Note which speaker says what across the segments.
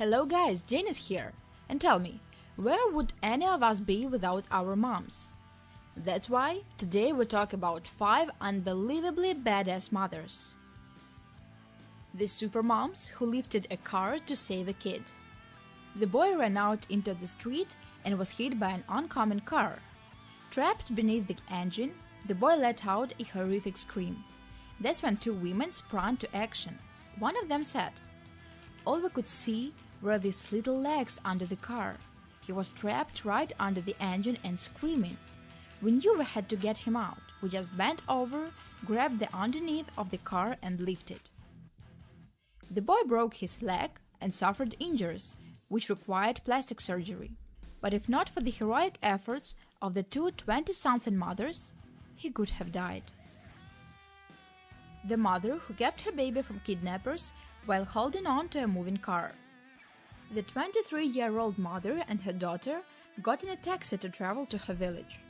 Speaker 1: Hello guys, Jane is here. And tell me, where would any of us be without our moms? That's why today we talk about 5 unbelievably badass mothers. The super moms who lifted a car to save a kid. The boy ran out into the street and was hit by an oncoming car. Trapped beneath the engine, the boy let out a horrific scream. That's when 2 women sprang to action. One of them said, "All we could see were these little legs under the car. He was trapped right under the engine and screaming. We knew we had to get him out. We just bent over, grabbed the underneath of the car and lifted." The boy broke his leg and suffered injuries, which required plastic surgery. But if not for the heroic efforts of the 2 20-something mothers, he could have died. The mother who kept her baby from kidnappers while holding on to a moving car. The 23-year-old mother and her daughter got in a taxi to travel to her village.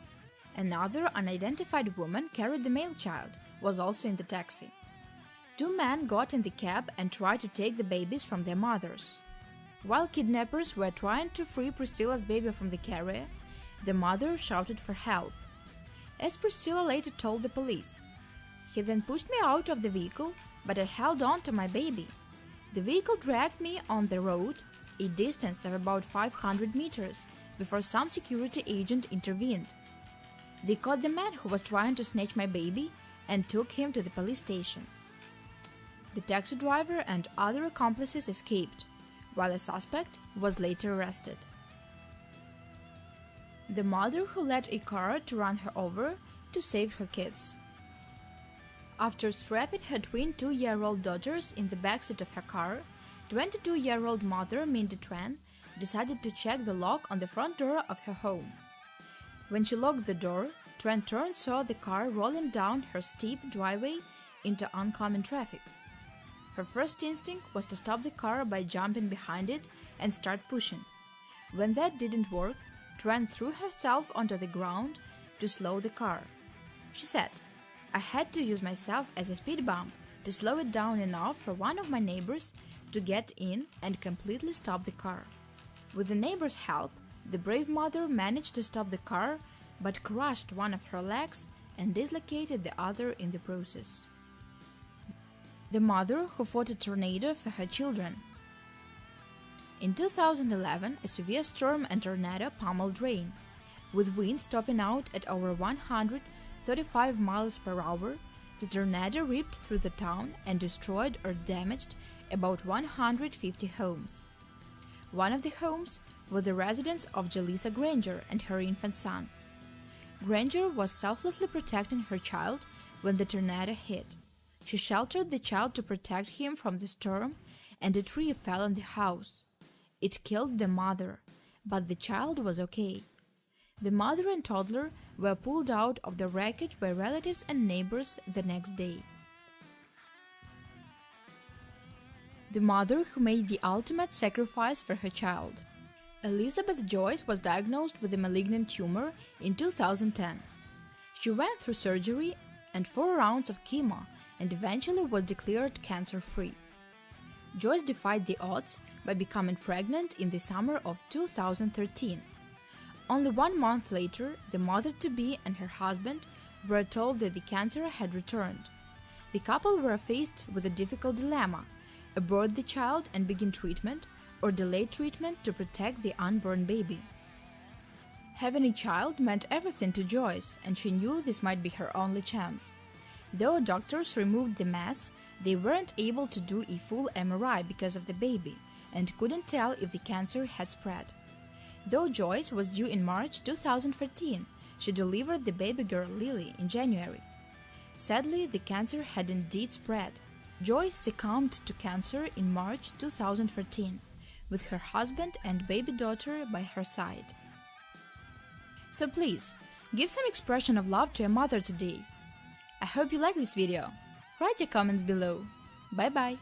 Speaker 1: Another unidentified woman carried a male child, was also in the taxi. 2 men got in the cab and tried to take the babies from their mothers. While kidnappers were trying to free Priscilla's baby from the carrier, the mother shouted for help. As Priscilla later told the police, "He then pushed me out of the vehicle, but I held on to my baby. The vehicle dragged me on the road, a distance of about 500 meters, before some security agent intervened. They caught the man who was trying to snatch my baby and took him to the police station." The taxi driver and other accomplices escaped, while a suspect was later arrested. The mother who led a car to run her over to save her kids. After strapping her twin 2-year-old daughters in the backseat of her car, 22-year-old mother Mindy Tran decided to check the lock on the front door of her home. When she locked the door, Tran turned saw the car rolling down her steep driveway into oncoming traffic. Her first instinct was to stop the car by jumping behind it and start pushing. When that didn't work, Tran threw herself onto the ground to slow the car. She said, "I had to use myself as a speed bump to slow it down enough for one of my neighbors to get in and completely stop the car." With the neighbor's help, the brave mother managed to stop the car but crushed one of her legs and dislocated the other in the process. The mother who fought a tornado for her children. In 2011, a severe storm and tornado pummeled rain. With winds topping out at over 135 miles per hour, the tornado ripped through the town and destroyed or damaged about 150 homes. One of the homes was the residence of Jaleesa Granger and her infant son. Granger was selflessly protecting her child when the tornado hit. She sheltered the child to protect him from the storm, and a tree fell on the house. It killed the mother, but the child was okay. The mother and toddler were pulled out of the wreckage by relatives and neighbors the next day. The mother who made the ultimate sacrifice for her child. Elizabeth Joyce was diagnosed with a malignant tumor in 2010. She went through surgery and 4 rounds of chemo and eventually was declared cancer-free. Joyce defied the odds by becoming pregnant in the summer of 2013. Only 1 month later, the mother-to-be and her husband were told that the cancer had returned. The couple were faced with a difficult dilemma: abort the child and begin treatment, or delay treatment to protect the unborn baby. Having a child meant everything to Joyce, and she knew this might be her only chance. Though doctors removed the mass, they weren't able to do a full MRI because of the baby, and couldn't tell if the cancer had spread. Though Joyce was due in March 2014, she delivered the baby girl Lily in January. Sadly, the cancer had indeed spread. Joyce succumbed to cancer in March 2014, with her husband and baby daughter by her side. So please, give some expression of love to a mother today. I hope you like this video. Write your comments below. Bye bye!